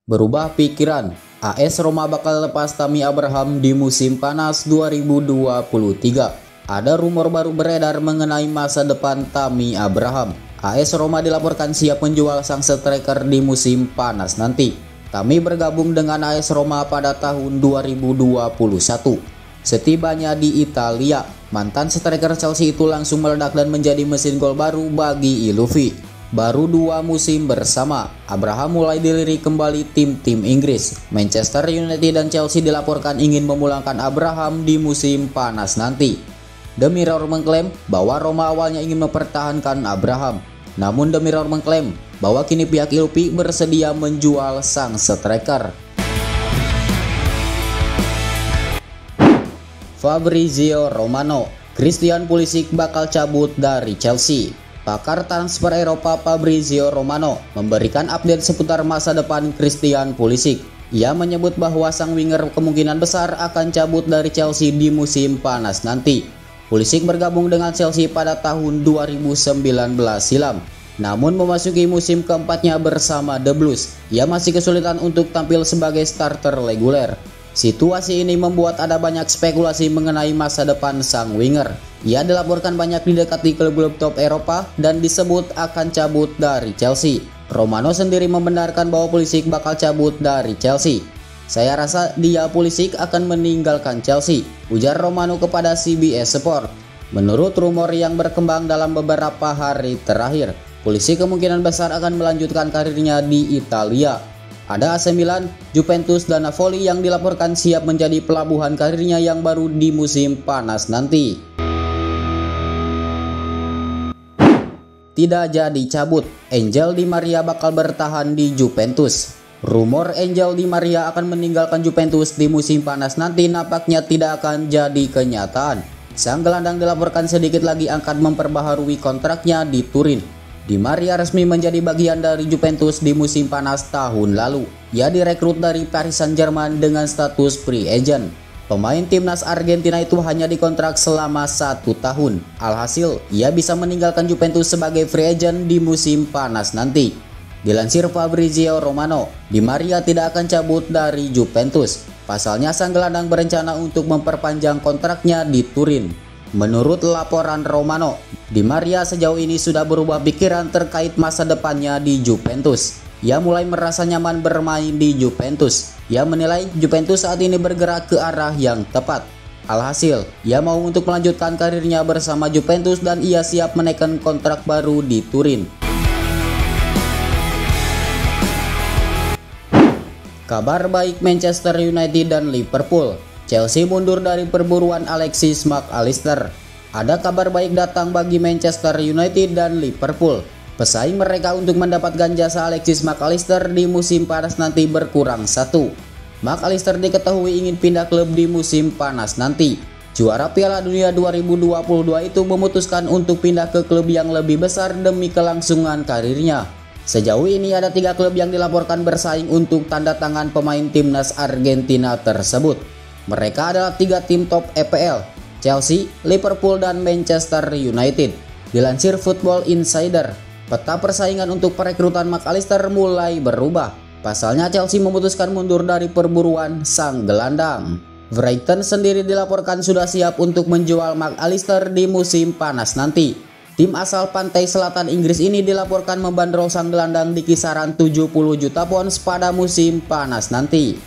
Berubah pikiran, AS Roma bakal lepas Tammy Abraham di musim panas 2023. Ada rumor baru beredar mengenai masa depan Tammy Abraham. AS Roma dilaporkan siap menjual sang striker di musim panas nanti. Tammy bergabung dengan AS Roma pada tahun 2021. Setibanya di Italia, mantan striker Chelsea itu langsung meledak dan menjadi mesin gol baru bagi Iluvi. Baru 2 musim bersama, Abraham mulai dilirik kembali tim-tim Inggris. Manchester United dan Chelsea dilaporkan ingin memulangkan Abraham di musim panas nanti. The Mirror mengklaim bahwa Roma awalnya ingin mempertahankan Abraham. Namun The Mirror mengklaim bahwa kini pihak Iluvi bersedia menjual sang striker. Fabrizio Romano, Christian Pulisic bakal cabut dari Chelsea. Pakar transfer Eropa Fabrizio Romano memberikan update seputar masa depan Christian Pulisic. Ia menyebut bahwa sang winger kemungkinan besar akan cabut dari Chelsea di musim panas nanti. Pulisic bergabung dengan Chelsea pada tahun 2019 silam. Namun memasuki musim keempatnya bersama The Blues, ia masih kesulitan untuk tampil sebagai starter reguler. Situasi ini membuat ada banyak spekulasi mengenai masa depan sang winger. Ia dilaporkan banyak didekati klub-klub top Eropa dan disebut akan cabut dari Chelsea. Romano sendiri membenarkan bahwa Pulisic bakal cabut dari Chelsea. "Saya rasa dia Pulisic akan meninggalkan Chelsea," ujar Romano kepada CBS Sport. Menurut rumor yang berkembang dalam beberapa hari terakhir, Pulisic kemungkinan besar akan melanjutkan karirnya di Italia. Ada AC Milan, Juventus, dan Napoli yang dilaporkan siap menjadi pelabuhan karirnya yang baru di musim panas nanti. Tidak jadi cabut, Angel Di Maria bakal bertahan di Juventus. Rumor Angel Di Maria akan meninggalkan Juventus di musim panas nanti nampaknya tidak akan jadi kenyataan. Sang gelandang dilaporkan sedikit lagi akan memperbaharui kontraknya di Turin. Di Maria resmi menjadi bagian dari Juventus di musim panas tahun lalu. Ia direkrut dari Paris Saint-Germain dengan status free agent. Pemain timnas Argentina itu hanya dikontrak selama 1 tahun. Alhasil, ia bisa meninggalkan Juventus sebagai free agent di musim panas nanti. Dilansir Fabrizio Romano, Di Maria tidak akan cabut dari Juventus. Pasalnya sang gelandang berencana untuk memperpanjang kontraknya di Turin. Menurut laporan Romano, Di Maria sejauh ini sudah berubah pikiran terkait masa depannya di Juventus. Ia mulai merasa nyaman bermain di Juventus. Ia menilai Juventus saat ini bergerak ke arah yang tepat. Alhasil, ia mau untuk melanjutkan karirnya bersama Juventus dan ia siap menaikkan kontrak baru di Turin. Kabar baik Manchester United dan Liverpool. Chelsea mundur dari perburuan Alexis Mac Allister. Ada kabar baik datang bagi Manchester United dan Liverpool. Pesaing mereka untuk mendapatkan jasa Alexis Mac Allister di musim panas nanti berkurang 1. Mac Allister diketahui ingin pindah klub di musim panas nanti. Juara Piala Dunia 2022 itu memutuskan untuk pindah ke klub yang lebih besar demi kelangsungan karirnya. Sejauh ini ada 3 klub yang dilaporkan bersaing untuk tanda tangan pemain timnas Argentina tersebut. Mereka adalah 3 tim top EPL, Chelsea, Liverpool, dan Manchester United. Dilansir Football Insider, peta persaingan untuk perekrutan Mac Allister mulai berubah. Pasalnya Chelsea memutuskan mundur dari perburuan sang gelandang. Brighton sendiri dilaporkan sudah siap untuk menjual Mac Allister di musim panas nanti. Tim asal pantai selatan Inggris ini dilaporkan membandrol sang gelandang di kisaran 70 juta pounds pada musim panas nanti.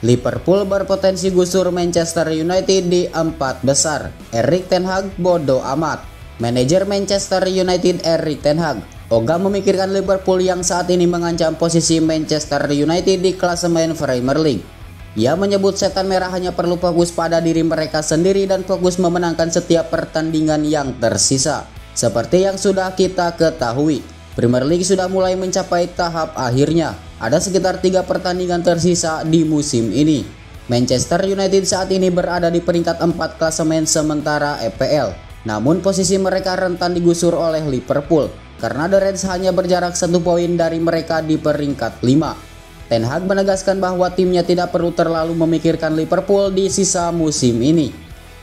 Liverpool berpotensi gusur Manchester United di 4 besar. Erik ten Hag bodoh amat. Manajer Manchester United Erik ten Hag ogah memikirkan Liverpool yang saat ini mengancam posisi Manchester United di klasemen Premier League. Ia menyebut setan merah hanya perlu fokus pada diri mereka sendiri dan fokus memenangkan setiap pertandingan yang tersisa. Seperti yang sudah kita ketahui, Premier League sudah mulai mencapai tahap akhirnya. Ada sekitar 3 pertandingan tersisa di musim ini. Manchester United saat ini berada di peringkat 4 klasemen sementara EPL. Namun posisi mereka rentan digusur oleh Liverpool karena The Reds hanya berjarak 1 poin dari mereka di peringkat 5. Ten Hag menegaskan bahwa timnya tidak perlu terlalu memikirkan Liverpool di sisa musim ini.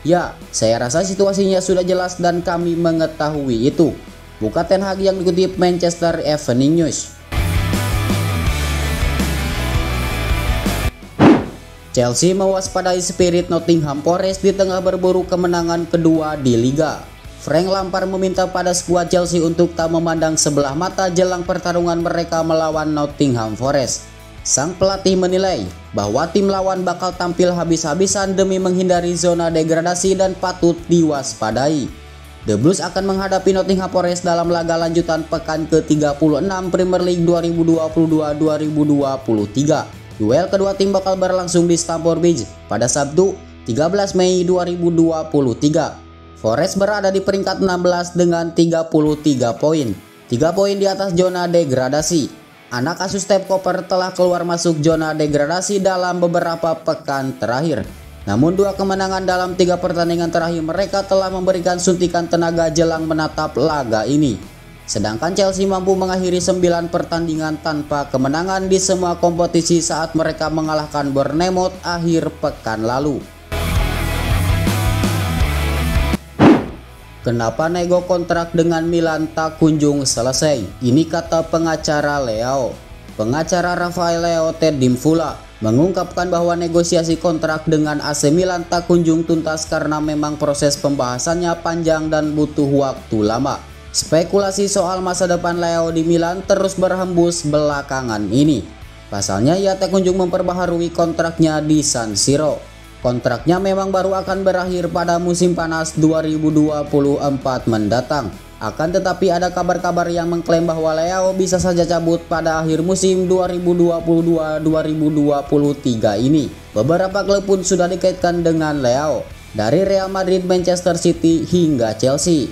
Ya, saya rasa situasinya sudah jelas dan kami mengetahui itu. buka Ten Hag yang dikutip Manchester Evening News. Chelsea mewaspadai spirit Nottingham Forest di tengah berburu kemenangan kedua di Liga. Frank Lampard meminta pada skuad Chelsea untuk tak memandang sebelah mata jelang pertarungan mereka melawan Nottingham Forest. Sang pelatih menilai bahwa tim lawan bakal tampil habis-habisan demi menghindari zona degradasi dan patut diwaspadai. The Blues akan menghadapi Nottingham Forest dalam laga lanjutan pekan ke-36 Premier League 2022-2023. Duel kedua tim bakal berlangsung di Stamford Bridge pada Sabtu 13 Mei 2023. Forest berada di peringkat 16 dengan 33 poin. 3 poin di atas zona degradasi. Anak asuh Steve Cooper telah keluar masuk zona degradasi dalam beberapa pekan terakhir. Namun 2 kemenangan dalam 3 pertandingan terakhir mereka telah memberikan suntikan tenaga jelang menatap laga ini. Sedangkan Chelsea mampu mengakhiri 9 pertandingan tanpa kemenangan di semua kompetisi saat mereka mengalahkan Bournemouth akhir pekan lalu. Kenapa nego kontrak dengan Milan tak kunjung selesai? Ini kata pengacara Leo. Pengacara Rafael Leo Ted Dimfula mengungkapkan bahwa negosiasi kontrak dengan AC Milan tak kunjung tuntas karena memang proses pembahasannya panjang dan butuh waktu lama. Spekulasi soal masa depan Leo di Milan terus berhembus belakangan ini. Pasalnya ia tak kunjung memperbaharui kontraknya di San Siro. Kontraknya memang baru akan berakhir pada musim panas 2024 mendatang. Akan tetapi ada kabar-kabar yang mengklaim bahwa Leo bisa saja cabut pada akhir musim 2022-2023 ini. Beberapa klub pun sudah dikaitkan dengan Leo, dari Real Madrid, Manchester City hingga Chelsea.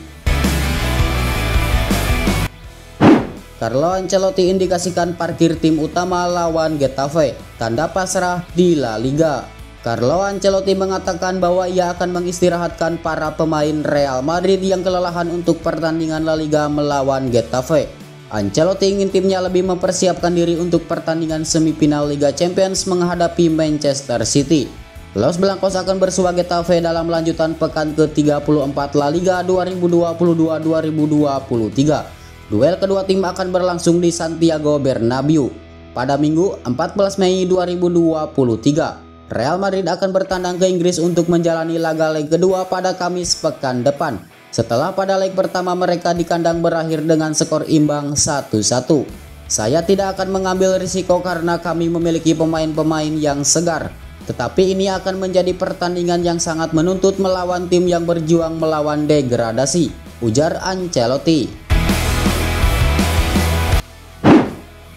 Carlo Ancelotti indikasikan parkir tim utama lawan Getafe, tanda pasrah di La Liga. Carlo Ancelotti mengatakan bahwa ia akan mengistirahatkan para pemain Real Madrid yang kelelahan untuk pertandingan La Liga melawan Getafe. Ancelotti ingin timnya lebih mempersiapkan diri untuk pertandingan semifinal Liga Champions menghadapi Manchester City. Los Blancos akan bersua Getafe dalam lanjutan pekan ke-34 La Liga 2022-2023. Duel kedua tim akan berlangsung di Santiago Bernabeu pada Minggu 14 Mei 2023. Real Madrid akan bertandang ke Inggris untuk menjalani laga leg kedua pada Kamis pekan depan. Setelah pada leg pertama mereka di kandang berakhir dengan skor imbang 1-1. Saya tidak akan mengambil risiko karena kami memiliki pemain-pemain yang segar. Tetapi ini akan menjadi pertandingan yang sangat menuntut melawan tim yang berjuang melawan degradasi, ujar Ancelotti.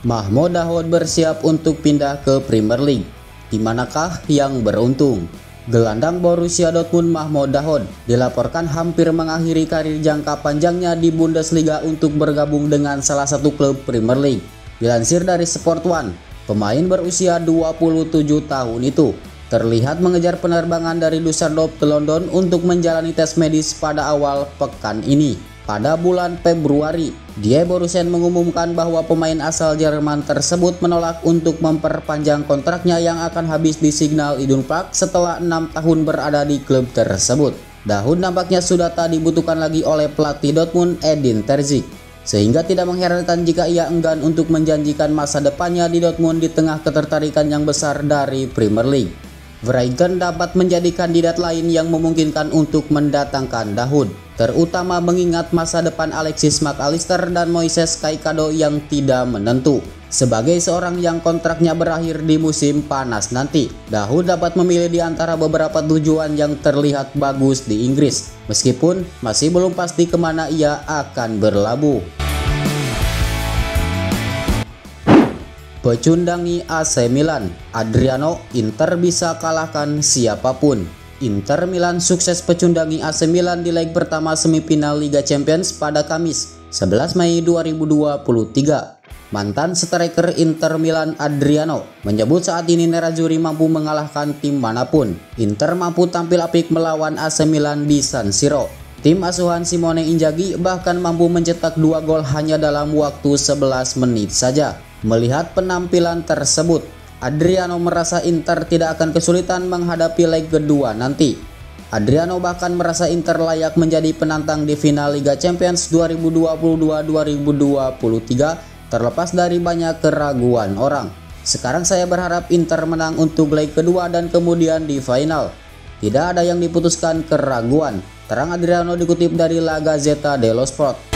Mahmoud Dahoud bersiap untuk pindah ke Premier League. Di manakah yang beruntung? Gelandang Borussia Dortmund Mahmoud Dahoud dilaporkan hampir mengakhiri karir jangka panjangnya di Bundesliga untuk bergabung dengan salah satu klub Premier League. Dilansir dari Sport One, pemain berusia 27 tahun itu terlihat mengejar penerbangan dari Düsseldorf ke London untuk menjalani tes medis pada awal pekan ini. Pada bulan Februari, Die Borussen mengumumkan bahwa pemain asal Jerman tersebut menolak untuk memperpanjang kontraknya yang akan habis di Signal Iduna Park setelah 6 tahun berada di klub tersebut. Dahoud nampaknya sudah tak dibutuhkan lagi oleh pelatih Dortmund Edin Terzic, sehingga tidak mengherankan jika ia enggan untuk menjanjikan masa depannya di Dortmund di tengah ketertarikan yang besar dari Premier League. Vrijken dapat menjadi kandidat lain yang memungkinkan untuk mendatangkan Dahoud, terutama mengingat masa depan Alexis Mac Allister dan Moises Caicedo yang tidak menentu. Sebagai seorang yang kontraknya berakhir di musim panas nanti, Dahoud dapat memilih di antara beberapa tujuan yang terlihat bagus di Inggris, meskipun masih belum pasti kemana ia akan berlabuh. Pecundangi AC Milan, Adriano, Inter bisa kalahkan siapapun. Inter Milan sukses pecundangi AC Milan di leg pertama semifinal Liga Champions pada Kamis 11 Mei 2023. Mantan striker Inter Milan Adriano menyebut saat ini Nerazzurri mampu mengalahkan tim manapun. Inter mampu tampil apik melawan AC Milan di San Siro. Tim asuhan Simone Inzaghi bahkan mampu mencetak 2 gol hanya dalam waktu 11 menit saja. Melihat penampilan tersebut, Adriano merasa Inter tidak akan kesulitan menghadapi leg kedua nanti. Adriano bahkan merasa Inter layak menjadi penantang di final Liga Champions 2022-2023 terlepas dari banyak keraguan orang. Sekarang saya berharap Inter menang untuk leg kedua dan kemudian di final. Tidak ada yang diputuskan keraguan, terang Adriano dikutip dari La Gazzetta dello Sport.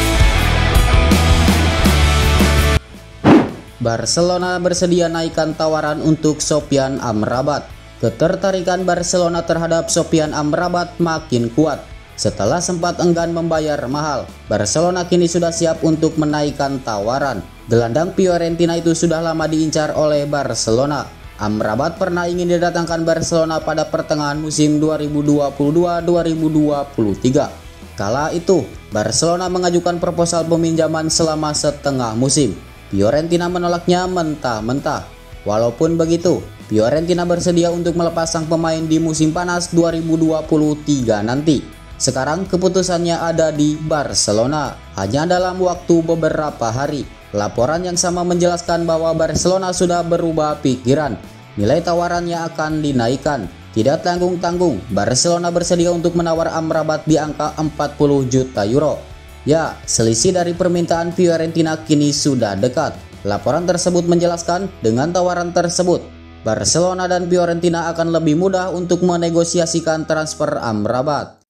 Barcelona bersedia naikkan tawaran untuk Sofyan Amrabat. Ketertarikan Barcelona terhadap Sofyan Amrabat makin kuat. Setelah sempat enggan membayar mahal, Barcelona kini sudah siap untuk menaikkan tawaran. Gelandang Fiorentina itu sudah lama diincar oleh Barcelona. Amrabat pernah ingin didatangkan Barcelona pada pertengahan musim 2022-2023. Kala itu, Barcelona mengajukan proposal peminjaman selama setengah musim. Fiorentina menolaknya mentah-mentah. Walaupun begitu, Fiorentina bersedia untuk melepas sang pemain di musim panas 2023 nanti. Sekarang keputusannya ada di Barcelona, hanya dalam waktu beberapa hari. Laporan yang sama menjelaskan bahwa Barcelona sudah berubah pikiran. Nilai tawarannya akan dinaikkan. Tidak tanggung-tanggung, Barcelona bersedia untuk menawar Amrabat di angka 40 juta euro. Ya, selisih dari permintaan Fiorentina kini sudah dekat. Laporan tersebut menjelaskan dengan tawaran tersebut, Barcelona dan Fiorentina akan lebih mudah untuk menegosiasikan transfer Amrabat.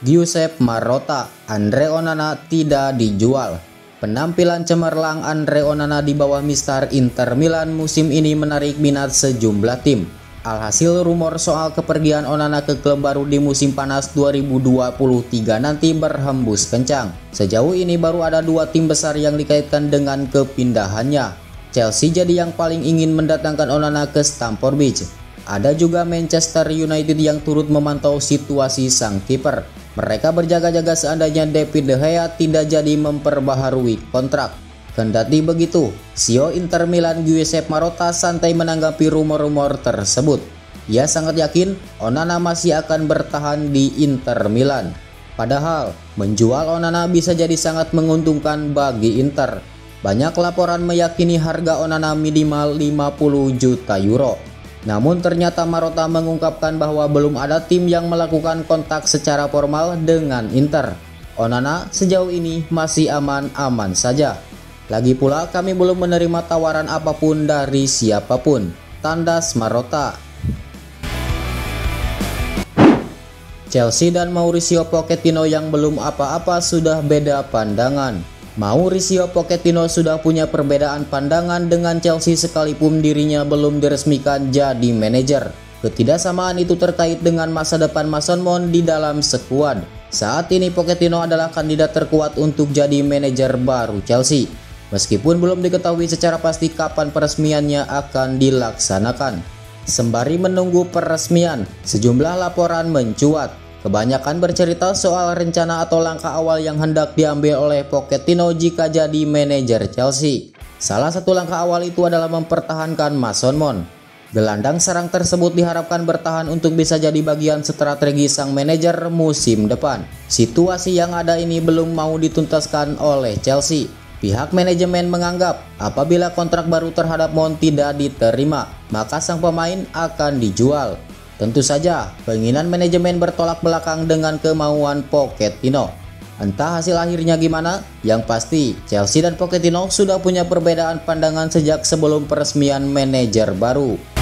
Giuseppe Marotta, Andre Onana tidak dijual. Penampilan cemerlang Andre Onana di bawah Mister Inter Milan musim ini menarik minat sejumlah tim. Alhasil rumor soal kepergian Onana ke klub baru di musim panas 2023 nanti berhembus kencang. Sejauh ini baru ada dua tim besar yang dikaitkan dengan kepindahannya. Chelsea jadi yang paling ingin mendatangkan Onana ke Stamford Bridge. Ada juga Manchester United yang turut memantau situasi sang kiper. Mereka berjaga-jaga seandainya David De Gea tidak jadi memperbaharui kontrak. Kendati begitu, CEO Inter Milan Giuseppe Marotta santai menanggapi rumor-rumor tersebut. Ia sangat yakin Onana masih akan bertahan di Inter Milan. Padahal, menjual Onana bisa jadi sangat menguntungkan bagi Inter. Banyak laporan meyakini harga Onana minimal 50 juta euro. Namun ternyata Marotta mengungkapkan bahwa belum ada tim yang melakukan kontak secara formal dengan Inter. Onana sejauh ini masih aman-aman saja. Lagi pula kami belum menerima tawaran apapun dari siapapun, tandas Marotta. Chelsea dan Mauricio Pochettino yang belum apa-apa sudah beda pandangan. Mauricio Pochettino sudah punya perbedaan pandangan dengan Chelsea sekalipun dirinya belum diresmikan jadi manajer. Ketidaksamaan itu terkait dengan masa depan Mason Mount di dalam skuad. Saat ini Pochettino adalah kandidat terkuat untuk jadi manajer baru Chelsea. Meskipun belum diketahui secara pasti kapan peresmiannya akan dilaksanakan. Sembari menunggu peresmian, sejumlah laporan mencuat. Kebanyakan bercerita soal rencana atau langkah awal yang hendak diambil oleh Pochettino jika jadi manajer Chelsea. Salah satu langkah awal itu adalah mempertahankan Mason Mount. Gelandang serang tersebut diharapkan bertahan untuk bisa jadi bagian strategi sang manajer musim depan. Situasi yang ada ini belum mau dituntaskan oleh Chelsea. Pihak manajemen menganggap apabila kontrak baru terhadap Mount tidak diterima, maka sang pemain akan dijual. Tentu saja, keinginan manajemen bertolak belakang dengan kemauan Pochettino. Entah hasil akhirnya gimana, yang pasti Chelsea dan Pochettino sudah punya perbedaan pandangan sejak sebelum peresmian manajer baru.